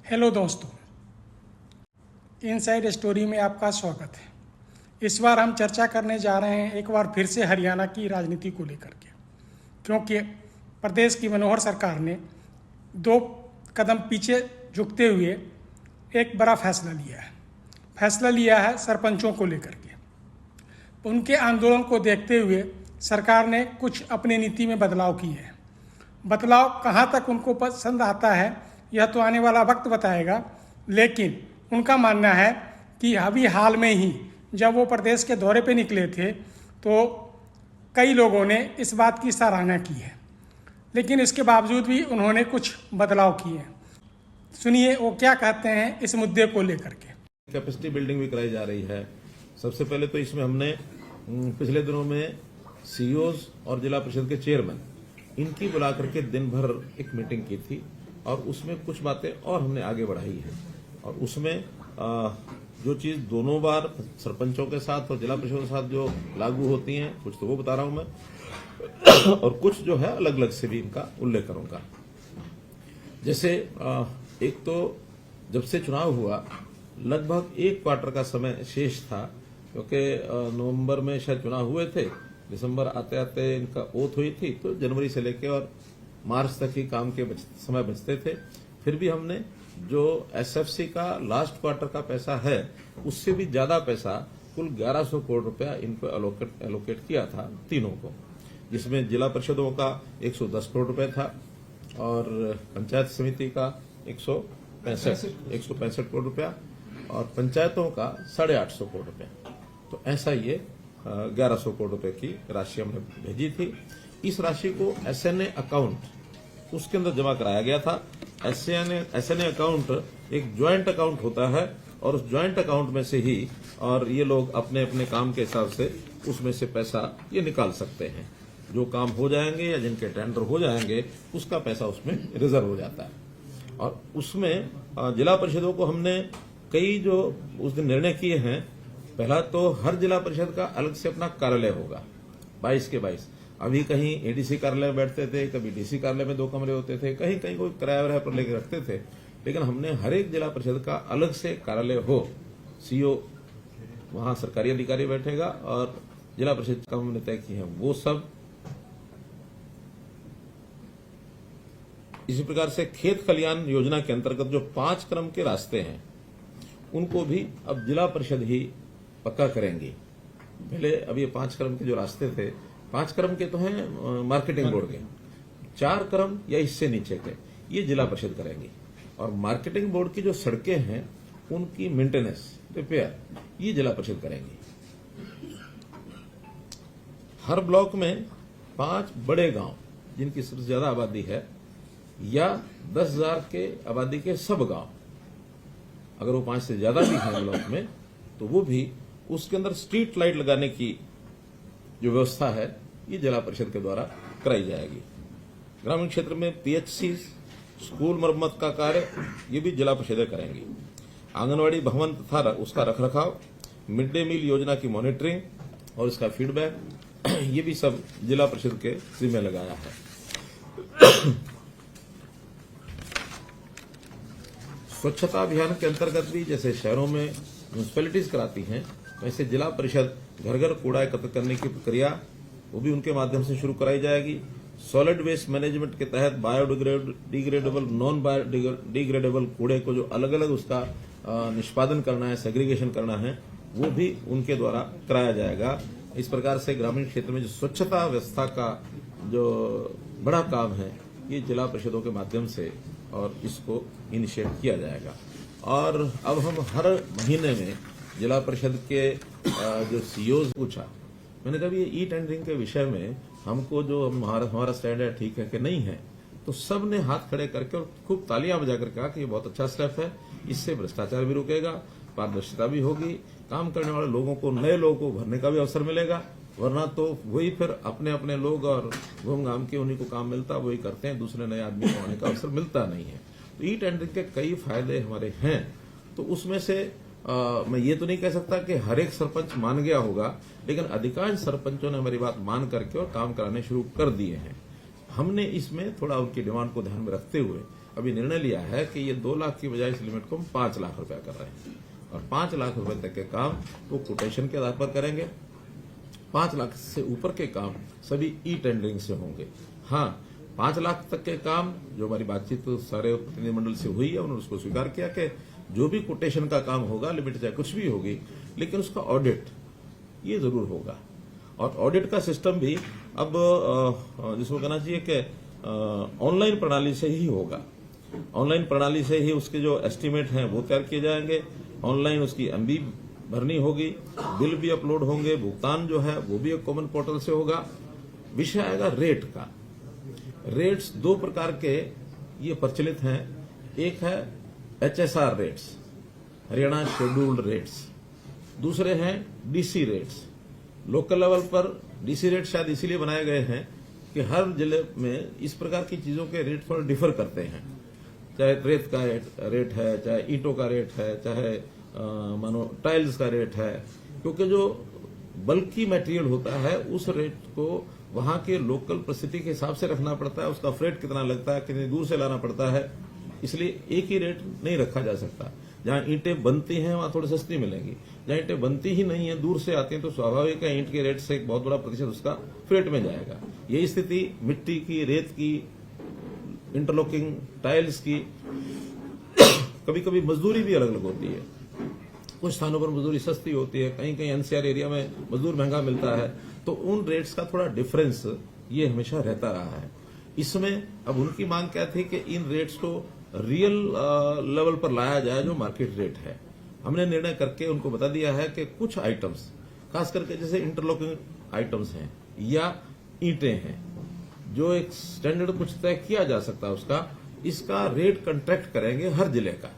Hello दोस्तों, inside story में आपका स्वागत है। इस बार हम चर्चा करने जा रहे हैं एक बार फिर से हरियाणा की राजनीति को लेकर के, क्योंकि प्रदेश की मनोहर सरकार ने 2 कदम पीछे झुकते हुए एक बड़ा फैसला लिया है सरपंचों को लेकर के। उनके आंदोलन को देखते हुए सरकार ने कुछ अपनी नीति में बदलाव किए हैं। बदलाव कहाँ तक उनको पसंद आता है यह तो आने वाला वक्त बताएगा, लेकिन उनका मानना है कि अभी हाल में ही जब वो प्रदेश के दौरे पे निकले थे तो कई लोगों ने इस बात की सराहना की है, लेकिन इसके बावजूद भी उन्होंने कुछ बदलाव किए हैं। सुनिए वो क्या कहते हैं इस मुद्दे को लेकर के। कैपेसिटी बिल्डिंग भी कराई जा रही है। सबसे पहले तो इसमें हमने पिछले दिनों में सीईओज और जिला परिषद के चेयरमैन इनकी बुला करके दिन भर एक मीटिंग की थी और उसमें कुछ बातें और हमने आगे बढ़ाई है। और उसमें जो चीज दोनों बार सरपंचों के साथ और जिला परिषद के साथ जो लागू होती हैं, कुछ तो वो बता रहा हूं मैं और कुछ जो है अलग अलग से भी इनका उल्लेख करूंगा। जैसे एक तो जब से चुनाव हुआ लगभग 1 क्वार्टर का समय शेष था, क्योंकि नवंबर में शायद चुनाव हुए थे, दिसंबर आते आते इनका ओथ हुई थी, तो जनवरी से लेकर और मार्च तक ही काम के समय बचते थे। फिर भी हमने जो एसएफसी का लास्ट क्वार्टर का पैसा है उससे भी ज्यादा पैसा कुल 1100 करोड़ रुपया इनको एलोकेट किया था तीनों को, जिसमें जिला परिषदों का 110 करोड़ रुपया था और पंचायत समिति का 165 करोड़ रुपया और पंचायतों का 850 करोड़ रुपया। तो ऐसा ये 1100 करोड़ रुपए की राशि हमने भेजी थी। इस राशि को एसएनए अकाउंट उसके अंदर जमा कराया गया था। एसएनए अकाउंट एक ज्वाइंट अकाउंट होता है और उस ज्वाइंट अकाउंट में से ही और ये लोग अपने अपने काम के हिसाब से उसमें से पैसा ये निकाल सकते हैं। जो काम हो जाएंगे या जिनके टेंडर हो जाएंगे उसका पैसा उसमें रिजर्व हो जाता है। और उसमें जिला परिषदों को हमने कई जो उस दिन निर्णय किए हैं। पहला तो हर जिला परिषद का अलग से अपना कार्यालय होगा, 22 के 22। अभी कहीं एडीसी कार्यालय में बैठते थे, कभी डीसी कार्यालय में 2 कमरे होते थे, कहीं कहीं कोई किराया पर लेकर रखते थे, लेकिन हमने हर एक जिला परिषद का अलग से कार्यालय हो। सीईओ वहां सरकारी अधिकारी बैठेगा और जिला परिषद का हमने तय किए हैं वो सब। इसी प्रकार से खेत खलियान योजना के अंतर्गत जो 5 क्रम के रास्ते हैं उनको भी अब जिला परिषद ही पक्का करेंगी। पहले अब ये 5 क्रम के जो रास्ते थे, 5 क्रम के तो हैं मार्केटिंग बोर्ड के, 4 क्रम या इससे नीचे के ये जिला परिषद करेंगी। और मार्केटिंग बोर्ड की जो सड़कें हैं उनकी मेंटेनेंस रिपेयर ये जिला परिषद करेंगी। हर ब्लॉक में 5 बड़े गांव जिनकी सबसे ज्यादा आबादी है या 10,000 के आबादी के सब गांव, अगर वो 5 से ज्यादा भी हैं ब्लॉक में तो वो भी उसके अंदर स्ट्रीट लाइट लगाने की जो व्यवस्था है ये जिला परिषद के द्वारा कराई जाएगी। ग्रामीण क्षेत्र में पीएचसी स्कूल मरम्मत का कार्य ये भी जिला परिषदें करेंगी। आंगनवाड़ी भवन तथा उसका रखरखाव, मिड डे मील योजना की मॉनिटरिंग और इसका फीडबैक ये भी सब जिला परिषद के जिम्मे लगाया है। स्वच्छता अभियान के अंतर्गत भी जैसे शहरों में म्यूनिसिपैलिटीज कराती हैं, वैसे जिला परिषद घर घर कूड़ा एकत्र करने की प्रक्रिया वो भी उनके माध्यम से शुरू कराई जाएगी। सॉलिड वेस्ट मैनेजमेंट के तहत बायोडिग्रेडेबल नॉन बायोडिग्रेडेबल कूड़े को जो अलग अलग उसका निष्पादन करना है, सेग्रीगेशन करना है, वो भी उनके द्वारा कराया जाएगा। इस प्रकार से ग्रामीण क्षेत्र में जो स्वच्छता व्यवस्था का जो बड़ा काम है ये जिला परिषदों के माध्यम से और इसको इनिशिएट किया जाएगा। और अब हम हर महीने में जिला परिषद के जो सीईओज पूछा, मैंने कहा ये ई टेंडरिंग के विषय में हमको जो हमारा स्टैंड है ठीक है कि नहीं है, तो सब ने हाथ खड़े करके और खूब तालियां बजाकर कहा कि ये बहुत अच्छा स्टेप है, इससे भ्रष्टाचार भी रुकेगा, पारदर्शिता भी होगी, काम करने वाले लोगों को नए लोगों को भरने का भी अवसर मिलेगा, वरना तो वही फिर अपने अपने लोग और घूम घाम के उन्हीं को काम मिलता वही करते हैं, दूसरे नए आदमी को आने का अवसर मिलता नहीं है। तो ई टेंडरिंग के कई फायदे हमारे हैं। तो उसमें से मैं ये तो नहीं कह सकता कि हर एक सरपंच मान गया होगा, लेकिन अधिकांश सरपंचों ने हमारी बात मान करके और काम कराने शुरू कर दिए हैं। हमने इसमें थोड़ा उनकी डिमांड को ध्यान में रखते हुए अभी निर्णय लिया है कि ये 2 लाख की बजाय इस लिमिट को हम 5 लाख रुपया कर रहे हैं और 5 लाख रुपए तक के काम वो कोटेशन के आधार पर करेंगे। 5 लाख से ऊपर के काम सभी ई टेंडरिंग से होंगे। हाँ, 5 लाख तक के काम जो हमारी बातचीत तो सारे प्रतिनिधिमंडल से हुई है, उन्होंने उसको स्वीकार किया कि जो भी कोटेशन का काम होगा, लिमिट चाहे कुछ भी होगी, लेकिन उसका ऑडिट ये जरूर होगा। और ऑडिट का सिस्टम भी अब जिसको कहना चाहिए कि ऑनलाइन प्रणाली से ही होगा। ऑनलाइन प्रणाली से ही उसके जो एस्टीमेट हैं वो तैयार किए जाएंगे, ऑनलाइन उसकी एमबी भरनी होगी, बिल भी अपलोड होंगे, भुगतान जो है वो भी एक कॉमन पोर्टल से होगा। विषय आएगा रेट का। रेट्स 2 प्रकार के ये प्रचलित हैं। एक है HSR rates, Haryana scheduled rates. दूसरे हैं डीसी रेट्स। लोकल लेवल पर डीसी रेट शायद इसीलिए बनाए गए हैं कि हर जिले में इस प्रकार की चीजों के रेट थोड़ा डिफर करते हैं। चाहे रेत का रेट है, चाहे ईंटों का रेट है, चाहे मानो टाइल्स का रेट है, क्योंकि जो बल्कि मटेरियल होता है उस रेट को वहां के लोकल परिस्थिति के हिसाब से रखना पड़ता है। उसका फ्रेट कितना लगता है, कितनी दूर से लाना पड़ता है, इसलिए एक ही रेट नहीं रखा जा सकता। जहां ईंटें बनती हैं वहां थोड़ी सस्ती मिलेंगी, जहां ईंटें बनती ही नहीं है, दूर से आती हैं, तो स्वाभाविक है ईंट के रेट से एक बहुत बड़ा प्रतिशत उसका फ्रेट में जाएगा। यही स्थिति मिट्टी की, रेत की, इंटरलॉकिंग टाइल्स की। कभी कभी मजदूरी भी अलग अलग होती है। कुछ स्थानों पर मजदूरी सस्ती होती है, कहीं कहीं एनसीआर एरिया में मजदूर महंगा मिलता है, तो उन रेट्स का थोड़ा डिफरेंस ये हमेशा रहता रहा है। इसमें अब उनकी मांग क्या थी कि इन रेट्स को रियल लेवल पर लाया जाए जो मार्केट रेट है। हमने निर्णय करके उनको बता दिया है कि कुछ आइटम्स, खास करके जैसे इंटरलॉकिंग आइटम्स हैं या ईंटें हैं, जो एक स्टैंडर्ड कुछ तय किया जा सकता है उसका, इसका रेट कंट्रैक्ट करेंगे हर जिले का।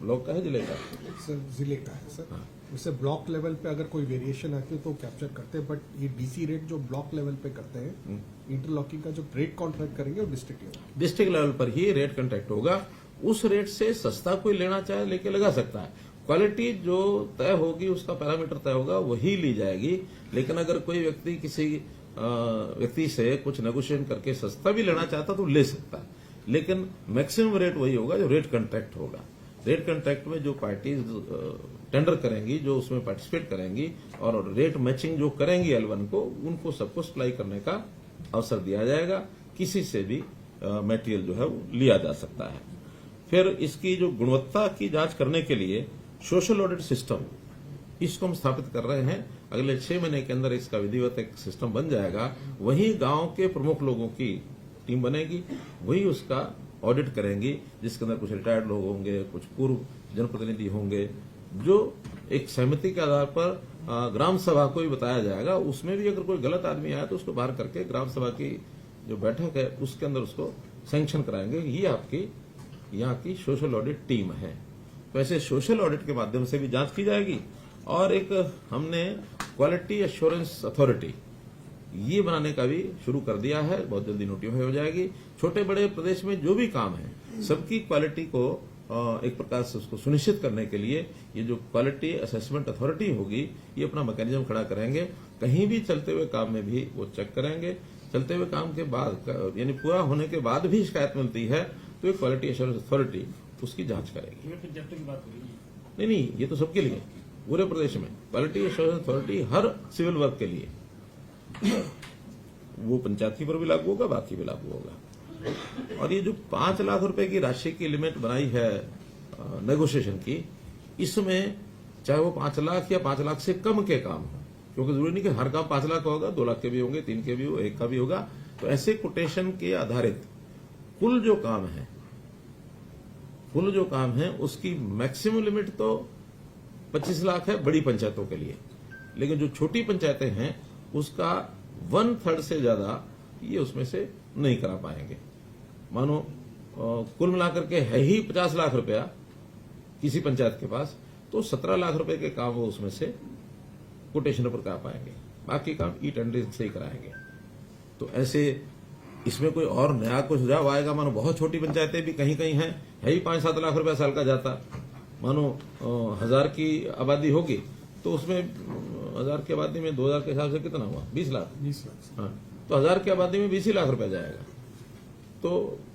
ब्लॉक का है, जिले का सर, जिले का है सर। वैसे ब्लॉक लेवल पे अगर कोई वेरिएशन आती है तो कैप्चर करते हैं, बट ये डीसी रेट जो ब्लॉक लेवल पे करते हैं, इंटरलॉकिंग का जो रेट कॉन्ट्रैक्ट करेंगे वो डिस्ट्रिक्ट लेवल पर ही रेट कंट्रैक्ट होगा। उस रेट से सस्ता कोई लेना चाहे लेके लगा सकता है। क्वालिटी जो तय होगी, उसका पैरामीटर तय होगा, वही ली जाएगी। लेकिन अगर कोई व्यक्ति किसी व्यक्ति से कुछ नेगोशिएशन करके सस्ता भी लेना चाहता तो ले सकता है, लेकिन मैक्सिमम रेट वही होगा जो रेट कंट्रैक्ट होगा। रेट कंट्रैक्ट में जो पार्टीज टेंडर करेंगी, जो उसमें पार्टिसिपेट करेंगी और रेट मैचिंग जो करेंगी L1 को, उनको सबको सप्लाई करने का अवसर दिया जाएगा। किसी से भी मटेरियल जो है वो लिया जा सकता है। फिर इसकी जो गुणवत्ता की जांच करने के लिए सोशल ऑडिट सिस्टम, इसको हम स्थापित कर रहे हैं। अगले 6 महीने के अंदर इसका विधिवत एक सिस्टम बन जाएगा। वहीं गांव के प्रमुख लोगों की टीम बनेगी, वही उसका ऑडिट करेंगी, जिसके अंदर कुछ रिटायर्ड लोग होंगे, कुछ पूर्व जनप्रतिनिधि होंगे, जो एक सहमति के आधार पर ग्राम सभा को भी बताया जाएगा। उसमें भी अगर कोई गलत आदमी आया तो उसको बाहर करके ग्राम सभा की जो बैठक है उसके अंदर उसको सैंक्शन कराएंगे। ये आपकी यहाँ की सोशल ऑडिट टीम है। तो ऐसे सोशल ऑडिट के माध्यम से भी जांच की जाएगी। और एक हमने क्वालिटी एश्योरेंस अथॉरिटी ये बनाने का भी शुरू कर दिया है, बहुत जल्दी नोटिफाई हो जाएगी। छोटे बड़े प्रदेश में जो भी काम है, सबकी क्वालिटी को एक प्रकार से उसको सुनिश्चित करने के लिए ये जो क्वालिटी असेसमेंट अथॉरिटी होगी, ये अपना मैकेनिज्म खड़ा करेंगे। कहीं भी चलते हुए काम में भी वो चेक करेंगे। चलते हुए काम के बाद, यानी पूरा होने के बाद भी शिकायत मिलती है तो ये क्वालिटी एश्योरेंस अथॉरिटी उसकी जांच करेगी। नहीं, ये तो सबके लिए, पूरे प्रदेश में क्वालिटी एश्योरेंस अथॉरिटी हर सिविल वर्क के लिए, वो पंचायती पर भी लागू होगा, बाकी भी लागू होगा। और ये जो 5 लाख रुपए की राशि की लिमिट बनाई है नेगोशिएशन की, इसमें चाहे वो 5 लाख या 5 लाख से कम के काम हो, क्योंकि जरूरी नहीं कि हर काम 5 लाख होगा, 2 लाख के भी होंगे, 3 के भी हो, 1 का भी होगा। तो ऐसे कोटेशन के आधारित कुल जो काम है उसकी मैक्सिमम लिमिट तो 25 लाख है बड़ी पंचायतों के लिए, लेकिन जो छोटी पंचायतें हैं उसका 1/3 से ज्यादा ये उसमें से नहीं करा पाएंगे। मानो कुल मिलाकर के है ही 50 लाख रुपया किसी पंचायत के पास, तो 17 लाख रुपए के काम वो उसमें से कोटेशन पर करा पाएंगे, बाकी काम ई टेंडरिंग से ही कराएंगे। तो ऐसे इसमें कोई और नया कुछ सुझाव आएगा। मानो बहुत छोटी पंचायतें भी कहीं कहीं हैं, है ही 5-7 लाख रुपया साल का जाता। मानो 1000 की आबादी होगी तो उसमें 1000 की आबादी में 2000 के हिसाब से कितना हुआ, 20 लाख। हाँ, तो 1000 की आबादी में 20 लाख रुपया जाएगा। तो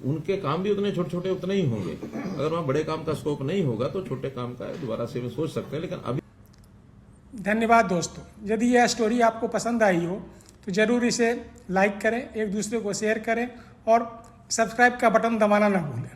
उनके काम भी उतने छोटे छोटे उतने ही होंगे। अगर वहाँ बड़े काम का स्कोप नहीं होगा तो छोटे काम का दोबारा से वे सोच सकते हैं, लेकिन अभी। धन्यवाद दोस्तों। यदि यह स्टोरी आपको पसंद आई हो तो ज़रूर इसे लाइक करें, एक दूसरे को शेयर करें और सब्सक्राइब का बटन दबाना ना भूलें।